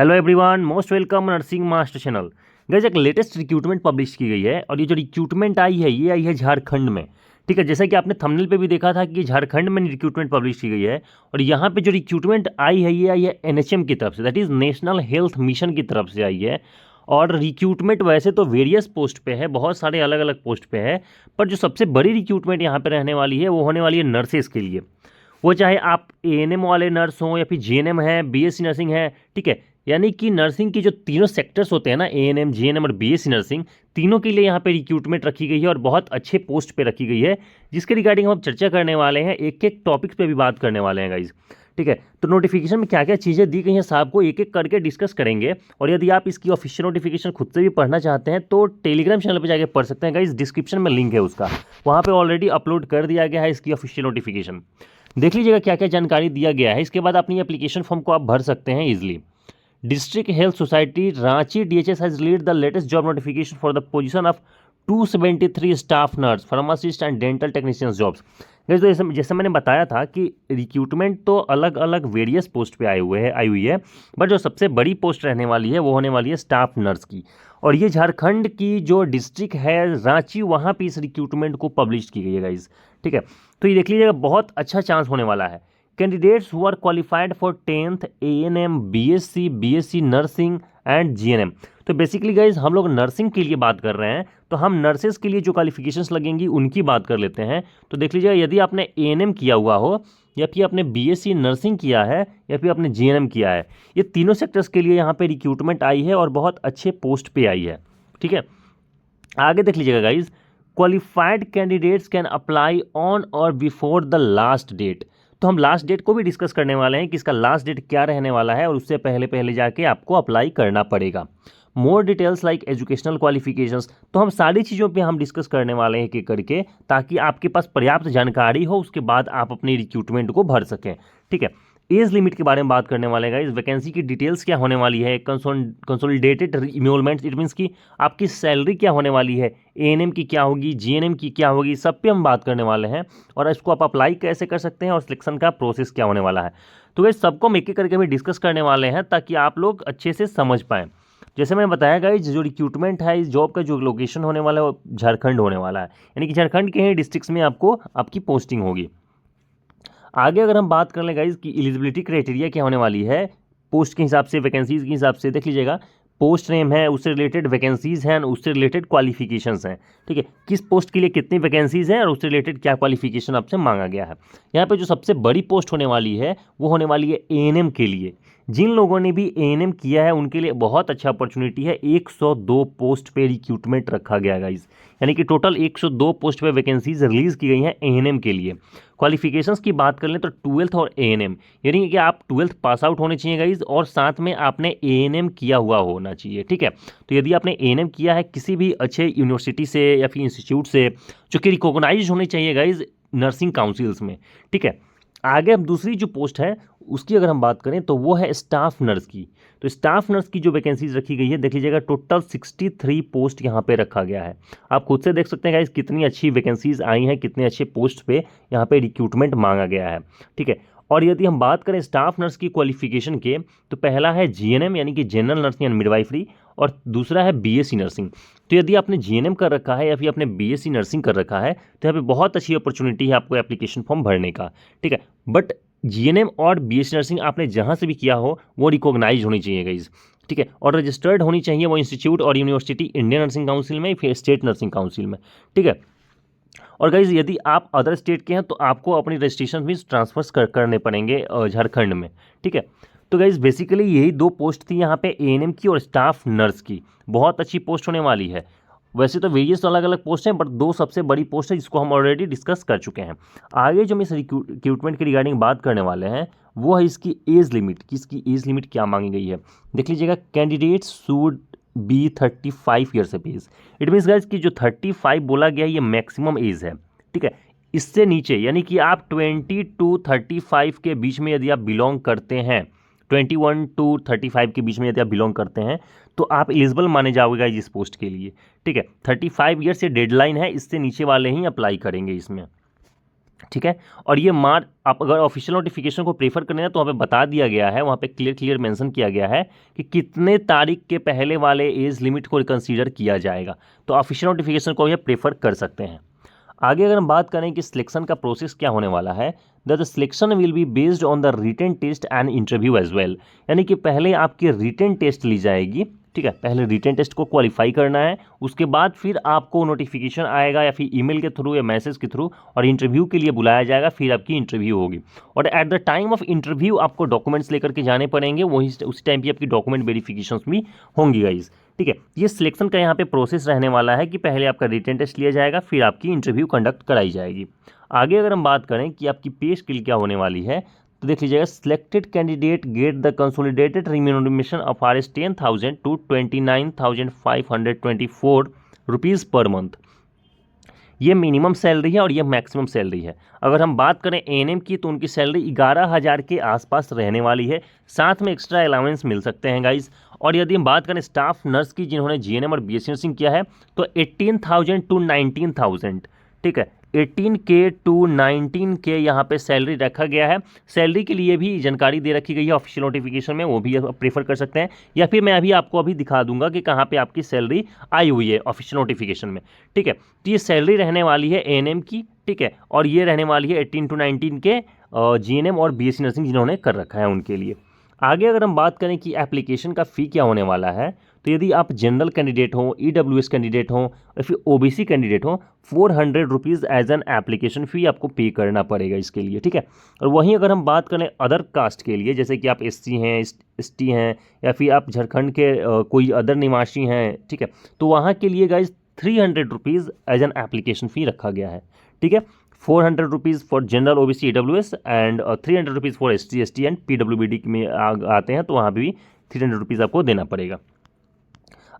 Hello everyone, most welcome nursing master channel. Guys, एक latest recruitment publish की गई है और ये जो रिक्रूटमेंट आई है ये आई है झारखंड में। ठीक है, जैसा कि आपने थंबनेल पे भी देखा था कि ये झारखंड में रिक्रूटमेंट पब्लिश की गई है। और यहाँ पे जो रिक्रूटमेंट आई है ये आई है एनएचएम की तरफ से, that is national health mission की तरफ से आई है। और रिक्रूटमेंट वैसे तो वेरियस पोस्ट पे है, बहुत सारे अलग अलग पोस्ट पे है, पर जो सबसे बड़ी रिक्रूटमेंट यहाँ पे रहने वाली है वो होने वाली है नर्सेज के लिए। वो चाहे आप एएनएम वाले नर्स हों या फिर जीएनएम है, बीएससी नर्सिंग है। ठीक है, यानी कि नर्सिंग की जो तीनों सेक्टर्स होते हैं ना, एएनएम, जीएनएम और बीएससी नर्सिंग, तीनों के लिए यहाँ पे रिक्रूटमेंट रखी गई है और बहुत अच्छे पोस्ट पे रखी गई है, जिसके रिगार्डिंग हम चर्चा करने वाले हैं, एक एक टॉपिक्स पे भी बात करने वाले हैं गाइज। ठीक है, तो नोटिफिकेशन में क्या क्या चीज़ें दी गई हैं साहब को एक एक करके डिस्कस करेंगे। और यदि आप इसकी ऑफिशियल नोटिफिकेशन खुद से भी पढ़ना चाहते हैं तो टेलीग्राम चैनल पर जाके पढ़ सकते हैं गाइज, डिस्क्रिप्शन में लिंक है उसका, वहाँ पर ऑलरेडी अपलोड कर दिया गया है इसकी ऑफिशियल नोटिफिकेशन। देख लीजिएगा क्या क्या जानकारी दिया गया है। इसके बाद अपनी एप्लीकेशन फॉर्म को आप भर सकते हैं easily. District health society Ranchi DHS has released the latest job notification for the position of 273 staff nurse, pharmacist and dental technicians jobs. तो जैसे मैंने बताया था कि रिक्रूटमेंट तो अलग अलग वेरियस पोस्ट पे आई हुई है, बट जो सबसे बड़ी पोस्ट रहने वाली है वो होने वाली है स्टाफ नर्स की। और ये झारखंड की जो डिस्ट्रिक्ट है रांची, वहाँ पे इस रिक्रूटमेंट को पब्लिश की गई है गाइज। ठीक है, तो ये देख लीजिएगा, बहुत अच्छा चांस होने वाला है। Candidates who are qualified for 10th ANM, BSc, BSc nursing and GNM. तो बेसिकली गाइज हम लोग नर्सिंग के लिए बात कर रहे हैं, तो हम नर्सेज के लिए जो क्वालिफिकेशंस लगेंगी उनकी बात कर लेते हैं। तो देख लीजिएगा, यदि आपने एएनएम किया हुआ हो या फिर आपने बीएससी नर्सिंग किया है या फिर आपने जीएनएम किया है, ये तीनों सेक्टर्स के लिए यहाँ पे रिक्रूटमेंट आई है और बहुत अच्छे पोस्ट पे आई है। ठीक है, आगे देख लीजिएगा guys, qualified candidates can apply on और बिफोर द लास्ट डेट। तो हम लास्ट डेट को भी डिस्कस करने वाले हैं कि इसका लास्ट डेट क्या रहने वाला है और उससे पहले पहले जाके आपको अप्लाई करना पड़ेगा। More details like educational qualifications, तो हम सारी चीज़ों पे हम डिस्कस करने वाले हैं एक एक करके, ताकि आपके पास पर्याप्त जानकारी हो, उसके बाद आप अपनी रिक्रूटमेंट को भर सकें। ठीक है, एज लिमिट के बारे में बात करने वाले हैं इस वैकेंसी की डिटेल्स क्या होने वाली है, कंसोलिडेटेड इन्रोलमेंट, इट मीन्स की आपकी सैलरी क्या होने वाली है, एएनएम की क्या होगी, जीएनएम की क्या होगी, सब पे हम बात करने वाले हैं। और इसको आप अप्लाई कैसे कर सकते हैं और सिलेक्शन का प्रोसेस क्या होने वाला है, तो ये सबको हम एक एक करके भी डिस्कस करने वाले हैं ताकि आप लोग अच्छे से समझ पाएँ। जैसे मैंने बताया गाइस, जो रिक्रूटमेंट है इस जॉब का जो लोकेशन होने वाला है वो झारखंड होने वाला है, यानी कि झारखंड के ही डिस्ट्रिक्ट्स में आपको आपकी पोस्टिंग होगी। आगे अगर हम बात कर लें गाइज कि एलिजिबिलिटी क्राइटेरिया क्या होने वाली है पोस्ट के हिसाब से, वैकेंसीज के हिसाब से, देख लीजिएगा, पोस्ट नेम है, उससे रिलेटेड वैकेंसीज हैं, उससे रिलेटेड क्वालिफिकेशंस हैं। ठीक है, किस पोस्ट के लिए कितनी वैकेंसीज हैं और उससे रिलेटेड क्या क्वालिफिकेशन आपसे मांगा गया है। यहाँ पे जो सबसे बड़ी पोस्ट होने वाली है वो होने वाली है एएनएम के लिए। जिन लोगों ने भी एएनएम किया है उनके लिए बहुत अच्छा अपॉर्चुनिटी है। 102 पोस्ट पे रिक्रूटमेंट रखा गया गाइज, यानी कि टोटल 102 पोस्ट पे वैकेंसीज रिलीज की गई हैं एएनएम के लिए। क्वालिफिकेशंस की बात कर लें तो 12th और एएनएम, यानी कि आप 12th पास आउट होने चाहिए गाइज और साथ में आपने एएनएम किया हुआ होना चाहिए। ठीक है, तो यदि आपने एएनएम किया है किसी भी अच्छे यूनिवर्सिटी से या फिर इंस्टीट्यूट से, जो कि रिकॉग्नाइज होने चाहिए गाइज नर्सिंग काउंसिल्स में। ठीक है, आगे अब दूसरी जो पोस्ट है उसकी अगर हम बात करें तो वो है स्टाफ नर्स की। तो स्टाफ नर्स की जो वैकेंसीज रखी गई है, देख लीजिएगा, टोटल 63 पोस्ट यहाँ पे रखा गया है। आप खुद से देख सकते हैं गाइस कितनी अच्छी वैकेंसीज आई हैं, कितने अच्छे पोस्ट पे यहाँ पे रिक्रूटमेंट मांगा गया है। ठीक है, और यदि हम बात करें स्टाफ नर्स की क्वालिफिकेशन के, तो पहला है जीएनएम यानी कि जनरल नर्सिंग एंड मिडवाइफरी, और दूसरा है बीएससी नर्सिंग। तो यदि आपने जीएनएम कर रखा है या फिर आपने बीएससी नर्सिंग कर रखा है तो यहाँ पे बहुत अच्छी अपॉर्चुनिटी है आपको एप्लीकेशन फॉर्म भरने का। ठीक है, बट जीएनएम और बीएससी नर्सिंग आपने जहाँ से भी किया हो वो रिकॉग्नाइज होनी चाहिए गाइज। ठीक है, और रजिस्टर्ड होनी चाहिए वो इंस्टीट्यूट और यूनिवर्सिटी इंडियन नर्सिंग काउंसिल में, फिर स्टेट नर्सिंग काउंसिल में। ठीक है, और गाइज यदि आप अदर स्टेट के हैं तो आपको अपनी रजिस्ट्रेशन भी ट्रांसफर करने पड़ेंगे झारखंड में। ठीक है, तो गाइज बेसिकली यही दो पोस्ट थी यहाँ पे, एएनएम की और स्टाफ नर्स की। बहुत अच्छी पोस्ट होने वाली है। वैसे तो वेरियस अलग अलग पोस्ट हैं, बट दो सबसे बड़ी पोस्ट है जिसको हम ऑलरेडी डिस्कस कर चुके हैं। आगे जो हम इस रिक्रूटमेंट के रिगार्डिंग बात करने वाले हैं वो है इसकी एज लिमिट, कि इसकी एज लिमिट क्या मांगी गई है। देख लीजिएगा, candidates should be 35 years of age. It means guys कि जो 35 बोला गया है ये मैक्सिमम एज है। ठीक है, इससे नीचे यानी कि आप 20 to 35 के बीच में यदि आप बिलोंग करते हैं, 21 to 35 के बीच में यदि आप बिलोंग करते हैं तो आप एलिजिबल माने जाओगे इस पोस्ट के लिए। ठीक है, 35 ईयर्स से डेडलाइन है, इससे नीचे वाले ही अप्लाई करेंगे इसमें। ठीक है। और ये मार्च, आप अगर ऑफिशियल नोटिफिकेशन को प्रेफर करें ना तो वहाँ पे बता दिया गया है, वहाँ पे क्लियर मेंशन किया गया है कि कितने तारीख के पहले वाले एज लिमिट को कंसीडर किया जाएगा। तो ऑफिशियल नोटिफिकेशन को ये प्रेफर कर सकते हैं। आगे अगर हम बात करें कि सिलेक्शन का प्रोसेस क्या होने वाला है, the selection will be based on the written test and interview as well. यानी कि पहले आपकी रिटन टेस्ट ली जाएगी, ठीक है, पहले रिटन टेस्ट को क्वालिफाई करना है, उसके बाद फिर आपको नोटिफिकेशन आएगा या फिर ईमेल के थ्रू या मैसेज के थ्रू, और इंटरव्यू के लिए बुलाया जाएगा, फिर आपकी इंटरव्यू होगी। और at the time of interview आपको डॉक्यूमेंट्स लेकर के जाने पड़ेंगे, वही उसी टाइम पे आपकी डॉक्यूमेंट वेरिफिकेशन भी होंगी गाइज। ठीक है, ये सिलेक्शन का यहाँ पे प्रोसेस रहने वाला है कि पहले आपका रिटन टेस्ट लिया जाएगा, फिर आपकी इंटरव्यू कंडक्ट कराई जाएगी। आगे अगर हम बात करें कि आपकी पे स्केल क्या होने वाली है, तो देख लीजिएगा, selected candidate get the consolidated remuneration of Rs 10,000 to 29,524 rupees per month. ये मिनिमम सैलरी है और ये मैक्सिमम सैलरी है। अगर हम बात करें एएनएम की तो उनकी सैलरी 11,000 के आसपास रहने वाली है, साथ में एक्स्ट्रा अलाउंस मिल सकते हैं गाइज। और यदि हम बात करें स्टाफ नर्स की जिन्होंने जीएनएम और बीएससी नर्सिंग किया है तो 18,000 to 19,000, ठीक है, 18K to 19K यहाँ पे सैलरी रखा गया है। सैलरी के लिए भी जानकारी दे रखी गई है ऑफिशियल नोटिफिकेशन में, वो भी आप प्रेफर कर सकते हैं, या फिर मैं अभी आपको दिखा दूंगा कि कहाँ पे आपकी सैलरी आई हुई है ऑफिशियल नोटिफिकेशन में। ठीक है, तो ये सैलरी रहने वाली है एएनएम की, ठीक है, और ये रहने वाली है 18 to 19 के जीएनएम और बीएससी नर्सिंग जिन्होंने कर रखा है उनके लिए। आगे अगर हम बात करें कि एप्लीकेशन का फ़ी क्या होने वाला है, तो यदि आप जनरल कैंडिडेट हो, ईडब्ल्यूएस कैंडिडेट हो या फिर ओबीसी कैंडिडेट हो, 400 rupees as an application fee आपको पे करना पड़ेगा इसके लिए। ठीक है, और वहीं अगर हम बात करें अदर कास्ट के लिए, जैसे कि आप एससी हैं, एसटी हैं, या फिर आप झारखंड के कोई अदर निवासी हैं, ठीक है, तो वहाँ के लिए guys 300 rupees as an application fee रखा गया है। ठीक है, 400 rupees for general OBC EWS and 300 rupees for ST ST and PWBD में आते हैं तो वहाँ भी 300 रुपीज़ आपको देना पड़ेगा।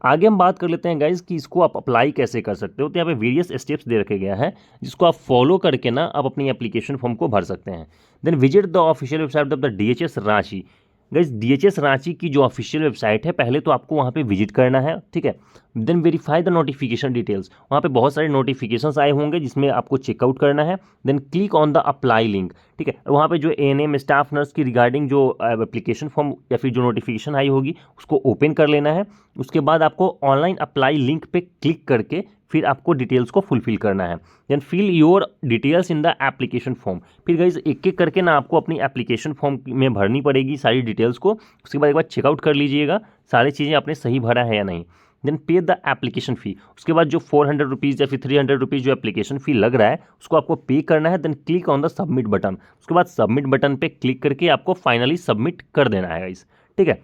आगे हम बात कर लेते हैं गाइज कि इसको आप अप्लाई कैसे कर सकते हो। तो यहाँ पे वेरियस स्टेप्स दे रखे गया है जिसको आप फॉलो करके ना आप अपनी एप्लीकेशन फॉर्म को भर सकते हैं। Then visit the official website of the DHS Ranchi. Guys DHS Ranchi की जो ऑफिशियल वेबसाइट है, पहले तो आपको वहाँ पे विजिट करना है, ठीक है। Then verify the notification details, वहाँ पे बहुत सारे नोटिफिकेशंस आए होंगे जिसमें आपको चेकआउट करना है। Then click on the apply link, ठीक है, वहाँ पे जो एएनएम स्टाफ नर्स की रिगार्डिंग जो एप्लीकेशन फॉर्म या फिर जो नोटिफिकेशन आई होगी उसको ओपन कर लेना है। उसके बाद आपको ऑनलाइन अप्लाई लिंक पे क्लिक करके फिर आपको डिटेल्स को फुलफिल करना है। Then fill your details in the application form. फिर गाइज एक एक करके ना आपको अपनी एप्लीकेशन फॉर्म में भरनी पड़ेगी सारी डिटेल्स को। उसके बाद एक बार चेकआउट कर लीजिएगा सारी चीज़ें आपने सही भरा है या नहीं। देन पे द एप्लीकेशन फ़ी, उसके बाद जो 400 रुपीज़ या फिर 300 रुपीज़ जो एप्लीकेशन फ़ी लग रहा है उसको आपको पे करना है। Then click on the submit button, उसके बाद सबमिट बटन पे क्लिक करके आपको फाइनली सबमिट कर देना है गाइस। ठीक है,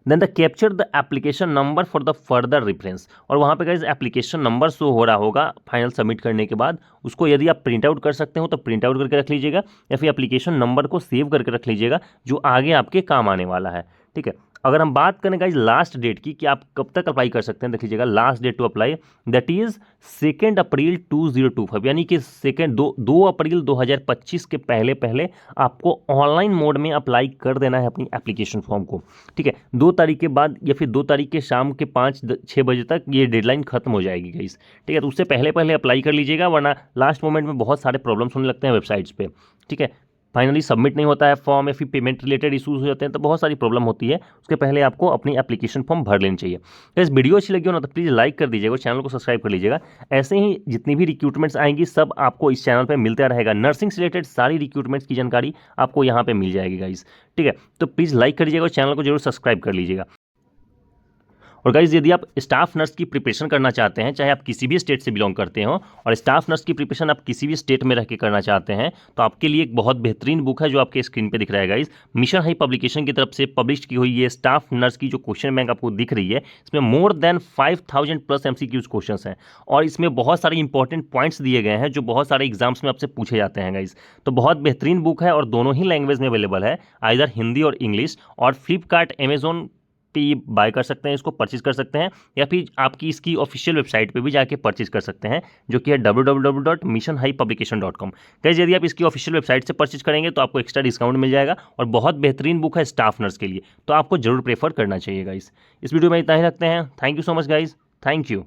then the capture the application number for the further reference, और वहाँ पे गाइस एप्लीकेशन नंबर शो हो रहा होगा फाइनल सबमिट करने के बाद। उसको यदि आप प्रिंट आउट कर सकते हो तो प्रिंट आउट करके रख लीजिएगा, या फिर एप्लीकेशन नंबर को सेव करके रख लीजिएगा जो आगे आपके काम आने वाला है। ठीक है, अगर हम बात करें गाइज लास्ट डेट की कि आप कब तक अप्लाई कर सकते हैं, देख लीजिएगा last date to apply that is 2 April 2025, यानी कि 2 अप्रैल 2025 के पहले पहले आपको ऑनलाइन मोड में अप्लाई कर देना है अपनी एप्लीकेशन फॉर्म को। ठीक है, 2 तारीख के बाद या फिर 2 तारीख के शाम के 5-6 बजे तक ये डेडलाइन खत्म हो जाएगी गाइज। ठीक है, तो उससे पहले पहले अप्लाई कर लीजिएगा, वरना लास्ट मोमेंट में बहुत सारे प्रॉब्लम्स होने लगते हैं वेबसाइट्स पे। ठीक है, फाइनली सबमिट नहीं होता है फॉर्म या फिर पेमेंट रिलेटेड इशूज़ हो जाते हैं, तो बहुत सारी प्रॉब्लम होती है। उसके पहले आपको अपनी एप्लीकेशन फॉर्म भर लेनी चाहिए। तो इस वीडियो अच्छी लगी हो ना तो प्लीज़ लाइक कर दीजिएगा, चैनल को सब्सक्राइब कर लीजिएगा। ऐसे ही जितनी भी रिक्रूटमेंट्स आएंगी सब आपको इस चैनल पर मिलता रहेगा। नर्सिंग से रिलेटेड सारी रिक्रूटमेंट्स की जानकारी आपको यहाँ पर मिल जाएगी गाइज। ठीक है, तो प्लीज़ लाइक कर लीजिएगा और चैनल को जरूर सब्सक्राइब कर लीजिएगा। और गाइज यदि आप स्टाफ नर्स की प्रिपरेशन करना चाहते हैं, चाहे आप किसी भी स्टेट से बिलोंग करते हो, और स्टाफ नर्स की प्रिपरेशन आप किसी भी स्टेट में रह के करना चाहते हैं, तो आपके लिए एक बहुत बेहतरीन बुक है जो आपके स्क्रीन पे दिख रहा है गाइज। मिशन हाई पब्लिकेशन की तरफ से पब्लिश की हुई ये स्टाफ नर्स की जो क्वेश्चन बैंक आपको दिख रही है, इसमें more than 5000 plus MCQs question हैं, और इसमें बहुत सारे इंपॉर्टेंट पॉइंट्स दिए गए हैं जो बहुत सारे एग्जाम्स में आपसे पूछे जाते हैं गाइज। तो बहुत बेहतरीन बुक है और दोनों ही लैंग्वेज में अवेलेबल है, आइदर हिंदी और इंग्लिश। और फ्लिपकार्ट, अमेजोन पे बाय कर सकते हैं, इसको परचेज कर सकते हैं, या फिर आपकी इसकी ऑफिशियल वेबसाइट पे भी जाके परचेज कर सकते हैं जो कि है www.missionhighpublication.com। गाइस यदि आप इसकी ऑफिशियल वेबसाइट से परचेज करेंगे तो आपको एक्स्ट्रा डिस्काउंट मिल जाएगा, और बहुत बेहतरीन बुक है स्टाफ नर्स के लिए, तो आपको जरूर प्रेफर करना चाहिए गाइस। इस वीडियो में इतना ही रखते हैं। Thank you so much guys, thank you.